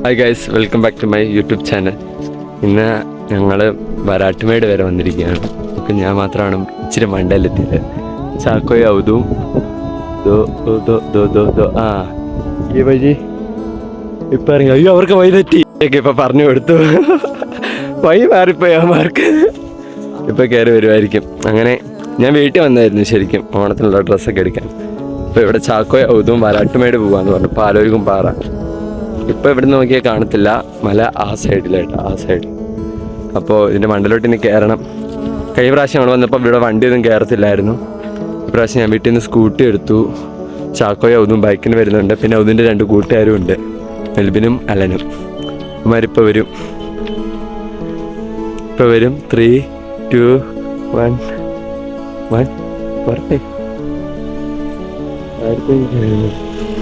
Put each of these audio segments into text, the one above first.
Hi guys, welcome back to my YouTube channel. ഇന്ന് ഞങ്ങൾ വരാട്ടുമേട് വരെ വന്നിരിക്കുകയാണ്. അപ്പം ഞാൻ മാത്രമാണ് ഇച്ചിരി മണ്ടയിലെത്തിയത്. ചാക്കോയും ഔതും ആ ഈ വഴി ഇപ്പം ഇറങ്ങി. അയ്യോ, അവർക്ക് വഴി തെറ്റി. ഇപ്പം പറഞ്ഞു കൊടുത്തു, വഴി മാറിപ്പോയി അവന്മാർക്ക്. ഇപ്പം കയറി വരുമായിരിക്കും. അങ്ങനെ ഞാൻ വീട്ടിൽ വന്നായിരുന്നു ശരിക്കും ഓണത്തിനുള്ള ഡ്രസ്സൊക്കെ എടുക്കാൻ. ഇപ്പോൾ ഇവിടെ ചാക്കോയും ഔതും വരാട്ടുമേട് പോകാമെന്ന് പറഞ്ഞു. പാലോരിക്കും പാറ. ഇപ്പം ഇവിടെ നോക്കിയാൽ കാണത്തില്ല, മല ആ സൈഡിലായിട്ട്, ആ സൈഡ്. അപ്പോൾ ഇതിൻ്റെ മണ്ടലോട്ട് ഇനി കയറണം. കഴിഞ്ഞ പ്രാവശ്യം ഞങ്ങൾ വന്നപ്പോൾ ഇവിടെ വണ്ടിയൊന്നും കയറത്തില്ലായിരുന്നു. ഇപ്രാവശ്യം ഞാൻ വീട്ടിൽ നിന്ന് സ്കൂട്ടി എടുത്തു. ചാക്കോയും ഔതും ബൈക്കിന് വരുന്നുണ്ട്. പിന്നെ ഔതിൻ്റെ 2 കൂട്ടുകാരും ഉണ്ട്, മെൽബിനും അലനും. അവന്മാരിപ്പോൾ വരും. 3, 2, 1 പുറത്തേ.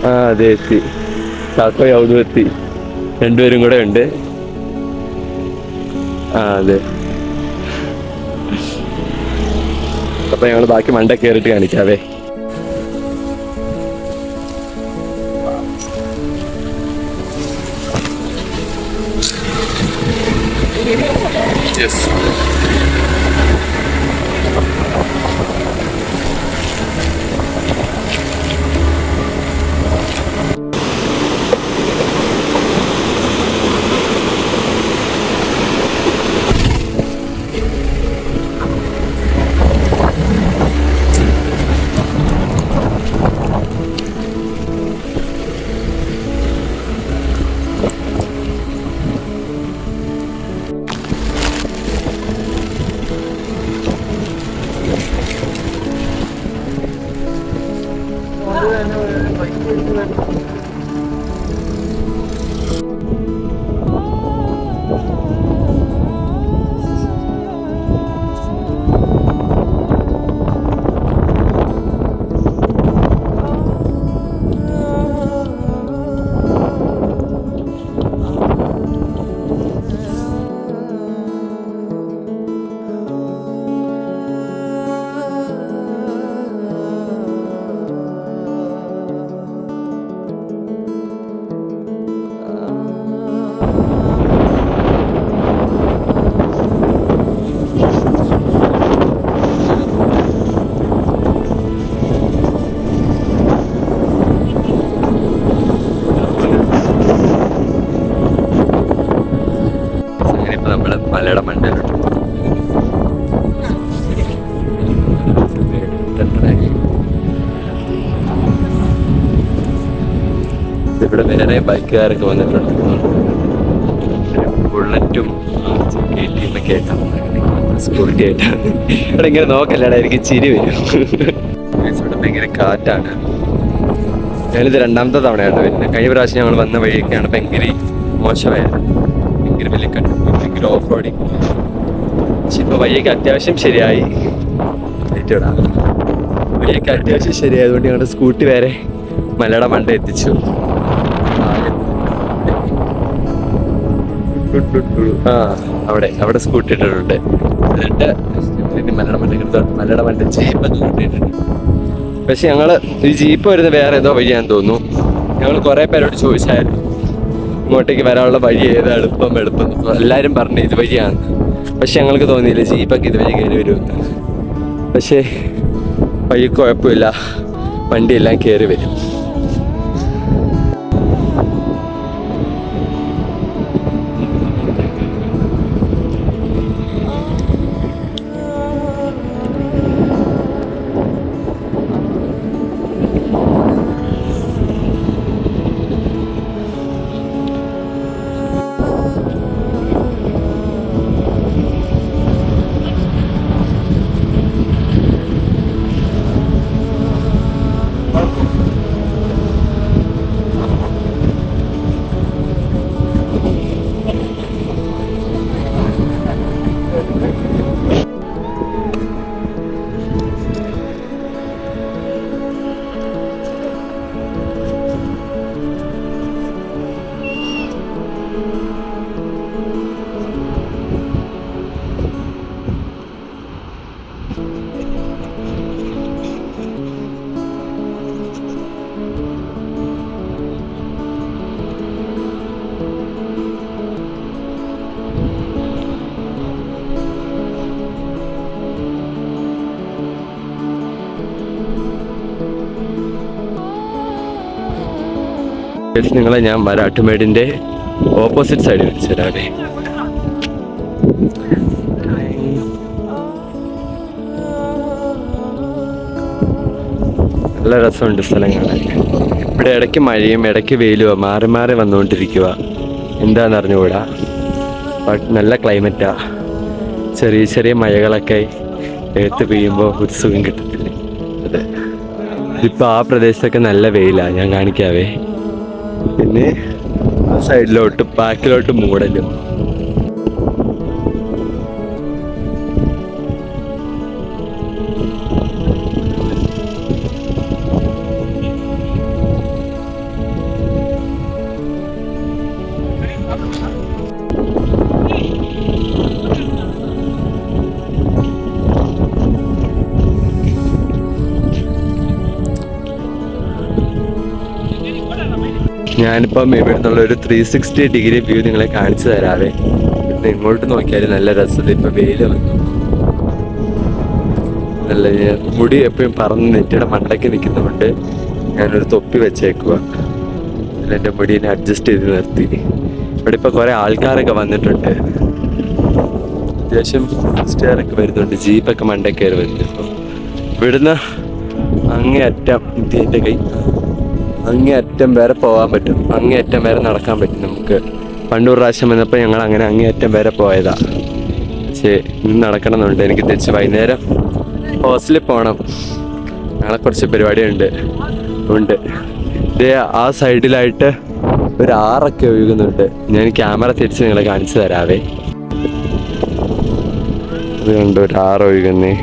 ആ അതെ, എത്തി. ചാക്കോയും ഔതും എത്തി. 2 പേരും കൂടെ ഉണ്ട്. ആ അതെ. അപ്പൊ ഞങ്ങൾ ബാക്കി മണ്ട കയറിയിട്ട് കാണിക്കാവേ. നമ്മള് മലയുടെ മണ്ടയിലോട്ട് ഇവിടെ വേറെ ബൈക്കുകാരൊക്കെ വന്നിട്ടുണ്ട്. ബുള്ളറ്റും ഒക്കെ ആയിട്ടാണ്, സ്കൂട്ടി ആയിട്ടാണ്. ഇവിടെ ഇങ്ങനെ നോക്കല്ലടാ, എനിക്ക് ചിരി വരും. ഇവിടെ ഭയങ്കര കാറ്റാണ്. ഞാനിത് 2ാമത്തെ തവണയാണ് വരുന്നത്. കഴിഞ്ഞ പ്രാവശ്യം ഞങ്ങൾ വന്ന വഴിയൊക്കെയാണ് ഭയങ്കര മോശമായിരുന്നു. ഭയങ്കര വലിയ ഭയങ്കര ഓഫ് റോഡിങ്. പക്ഷെ ഇപ്പോൾ വഴിയൊക്കെ അത്യാവശ്യം ശരിയായി. വഴിയൊക്കെ അത്യാവശ്യം ശരിയായതുകൊണ്ട് ഞങ്ങളുടെ സ്കൂട്ടി വരെ മലയുടെ മണ്ട എത്തിച്ചു. ആ അവിടെ സ്കൂട്ടി ഇട്ടിട്ടുണ്ട്. എന്നിട്ട് മലയുടെ മണ്ട ജീപ്പൊക്കെ കിട്ടിയിട്ടുണ്ട്. പക്ഷെ ഞങ്ങൾ ഈ ജീപ്പ് വരുന്ന വേറെ ഏതോ വഴിയാന്ന് തോന്നുന്നു. ഞങ്ങൾ കുറേ പേരോട് ചോദിച്ചായിരുന്നു ഇങ്ങോട്ടേക്ക് വരാനുള്ള വഴി ഏതാ എളുപ്പം. എല്ലാവരും പറഞ്ഞു ഇത് വഴിയാണ്. പക്ഷെ ഞങ്ങൾക്ക് തോന്നിയില്ല ജീപ്പൊക്കെ ഇതുവഴി കയറി വരുമെന്ന്. പക്ഷേ വഴി കുഴപ്പമില്ല, വണ്ടിയെല്ലാം കയറി വരും. നിങ്ങളെ ഞാൻ മരാട്ടുമേടിൻ്റെ ഓപ്പോസിറ്റ് സൈഡിൽ വെച്ച് തരാവേ. നല്ല രസമുണ്ട് സ്ഥലം കാണാൻ. ഇവിടെ ഇടയ്ക്ക് മഴയും ഇടയ്ക്ക് വെയിലുവാ, മാറി മാറി വന്നുകൊണ്ടിരിക്കുക. എന്താണെന്ന് അറിഞ്ഞുകൂടാ. ബട്ട് നല്ല ക്ലൈമറ്റാ. ചെറിയ ചെറിയ മഴകളൊക്കെ എടുത്ത് പെയ്യുമ്പോൾ ഒരു സുഖം കിട്ടത്തില്ലേ. അതെ, ഇപ്പം ആ പ്രദേശത്തൊക്കെ നല്ല വെയിലാണ്, ഞാൻ കാണിക്കാവേ. പിന്നെ ആ സൈഡിലോട്ട് ബാക്കിലോട്ട് മൂടലും. ഞാനിപ്പം ഇവിടെ നിന്നുള്ള ഒരു 360 ഡിഗ്രി വ്യൂ നിങ്ങളെ കാണിച്ചു തരാവേ. പിന്നെ ഇങ്ങോട്ട് നോക്കിയാൽ നല്ല രസത്തിൽ ഇപ്പം വെയിൽ വന്നു. നല്ല മുടി എപ്പോഴും പറന്ന് നെറ്റിയുടെ മണ്ടയ്ക്ക് നിൽക്കുന്നതുകൊണ്ട് ഞാനൊരു തൊപ്പി വെച്ചേക്കുക. എൻ്റെ മുടീനെ അഡ്ജസ്റ്റ് ചെയ്ത് നിർത്തി. ഇവിടെ ഇപ്പോൾ കുറേ ആൾക്കാരൊക്കെ വന്നിട്ടുണ്ട്. അത്യാവശ്യം സ്റ്റേറൊക്കെ വരുന്നുണ്ട്, ജീപ്പൊക്കെ മണ്ടയ്ക്ക് കയറി വരുന്നുണ്ട്. ഇപ്പോൾ ഇവിടുന്ന് അങ്ങേയറ്റം എൻ്റെ കൈ അങ്ങേയറ്റം വരെ പോകാൻ പറ്റും, അങ്ങേയറ്റം വരെ നടക്കാൻ പറ്റും നമുക്ക്. പണ്ടൂർ പ്രാവശ്യം വന്നപ്പോൾ ഞങ്ങൾ അങ്ങനെ അങ്ങേയറ്റം വരെ പോയതാ. പക്ഷേ ഇന്ന് നടക്കണമെന്നുണ്ട്. എനിക്ക് തിരിച്ച് വൈകുന്നേരം ഹോസ്റ്റലിൽ പോകണം. ഞങ്ങളെ കുറച്ച് പരിപാടിയുണ്ട്. ഇതേ ആ സൈഡിലായിട്ട് ഒരു ആറൊക്കെ ഒഴുകുന്നുണ്ട്. ഞാൻ ക്യാമറ തിരിച്ച് നിങ്ങളെ കാണിച്ചു തരാവേ. ഇത് കണ്ടോ, ഒരു ആറ് ഒഴുകുന്നേ.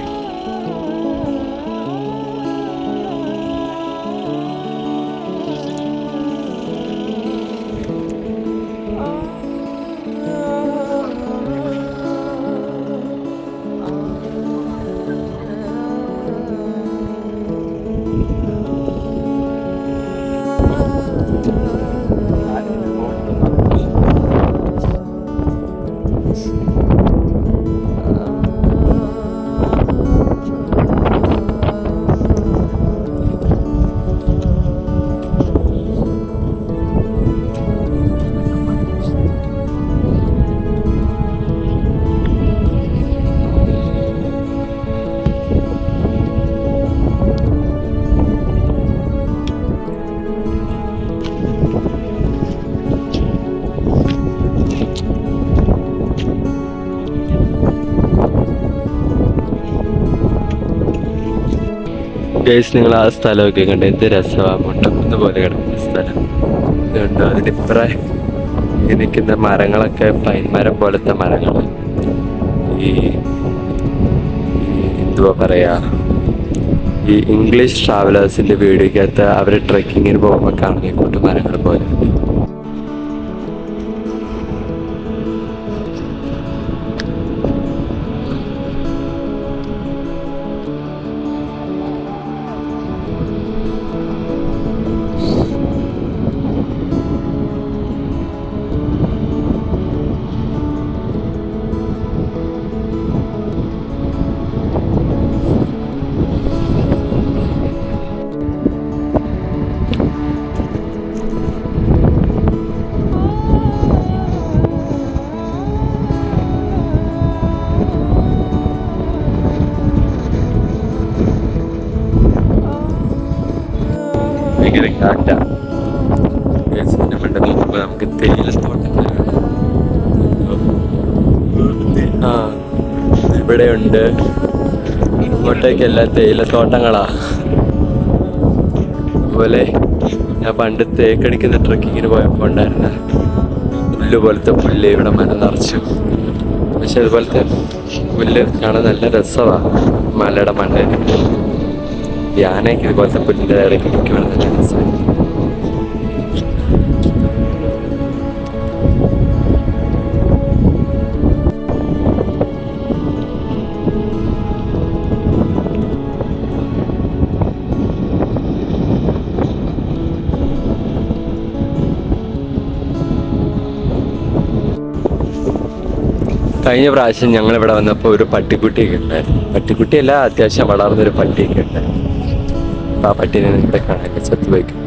ഗൈസ്, നിങ്ങൾ ആ സ്ഥലമൊക്കെ കണ്ട് എന്ത് രസമാണ്. മുട്ടക്കുന്ന് പോലെ കിടക്കുന്ന സ്ഥലം ഇതുണ്ടോ. അതിനിപ്പറേ നിൽക്കുന്ന മരങ്ങളൊക്കെ പൈൻമരം പോലത്തെ മരങ്ങൾ. ഈ എന്തുവാ പറയാ, ഈ ഇംഗ്ലീഷ് ട്രാവലേഴ്സിൻ്റെ വീഡിയോക്കകത്ത് അവർ ട്രെക്കിങ്ങിന് പോകുമ്പോൾ കാണുന്ന കൂട്ട് മരങ്ങൾ പോലെ. ഭയങ്കര കാറ്റാണ്. നമുക്ക് തേയിലത്തോട്ടങ്ങൾ ഇവിടെ ഉണ്ട്. ഇങ്ങോട്ടേക്കെല്ലാം തേയിലത്തോട്ടങ്ങളാ. അതുപോലെ ഞാൻ പണ്ട് തേക്കടിക്കുന്ന ട്രക്കിങ്ങിന് പോയപ്പോൾ ഉണ്ടായിരുന്ന പുല്ല് പോലത്തെ പുല്ല് ഇവിടെ മന നിറച്ചു. പക്ഷെ അതുപോലത്തെ പുല്ല് കാണാൻ നല്ല രസമാണ്. മലയുടെ മണ്ടയിൽ യാനയ്ക്ക് ഇതുപോലത്തെ പുല്ലിൻ്റെ ഇടയ്ക്ക് നിൽക്കുകയാണ് നല്ല രസമാണ്. കഴിഞ്ഞ പ്രാവശ്യം ഞങ്ങളിവിടെ വന്നപ്പോൾ ഒരു പട്ടിക്കുട്ടിയൊക്കെ ഉണ്ടായിരുന്നു. പട്ടിക്കുട്ടിയല്ല, അത്യാവശ്യം വളർന്നൊരു പട്ടിയൊക്കെ ഉണ്ടായിരുന്നു. അപ്പോൾ ആ പട്ടീനെ ഇവിടെ കാണാൻ ചത്തുപോയിക്കും.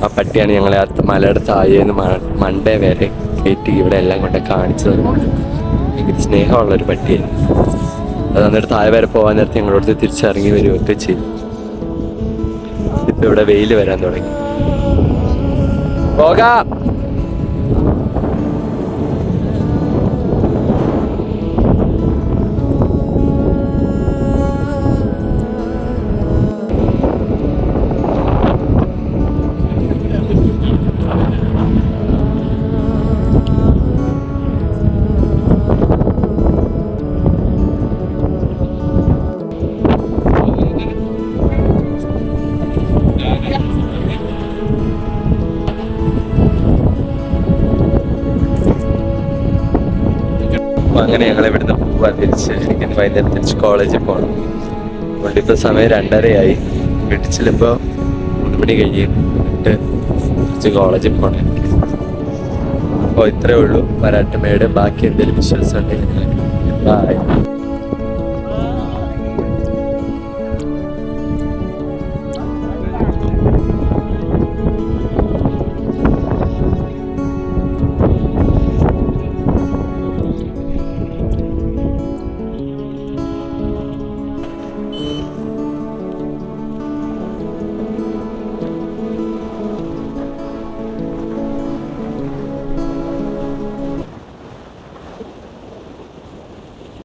ആ പട്ടിയാണ് ഞങ്ങളെ ആ മലയുടെ താഴേന്ന് മണ്ടേ വരെ കയറ്റി ഇവിടെ എല്ലാം കൊണ്ട് കാണിച്ചത്. ഭയങ്കര സ്നേഹമുള്ളൊരു പട്ടിയായിരുന്നു. അത് എന്നിട്ട് താഴെ വരെ പോകാൻ നേരത്തെ ഞങ്ങളോട് തിരിച്ചിറങ്ങി വരികയൊക്കെ ചെയ്തു. ഇപ്പം ഇവിടെ വെയിൽ വരാൻ തുടങ്ങി. പോകാം. അങ്ങനെ ഞങ്ങൾ ഇവിടുന്ന് പോവാൻ തിരിച്ച്. എനിക്ക് വൈകുന്നേരം തിരിച്ച് കോളേജിൽ പോകണം. അതുകൊണ്ട് സമയം 2:30 വീട്ടിൽ ചെല്ലുമ്പോൾ 3 മണി കഴിഞ്ഞിട്ട് തിരിച്ച് കോളേജിൽ പോകണം. അപ്പോൾ ഇത്രയേ ഉള്ളൂ വരാട്ടമേട്. ബാക്കി എന്തെങ്കിലും വിശ്വാസം ഉണ്ടെങ്കിൽ ബൈ.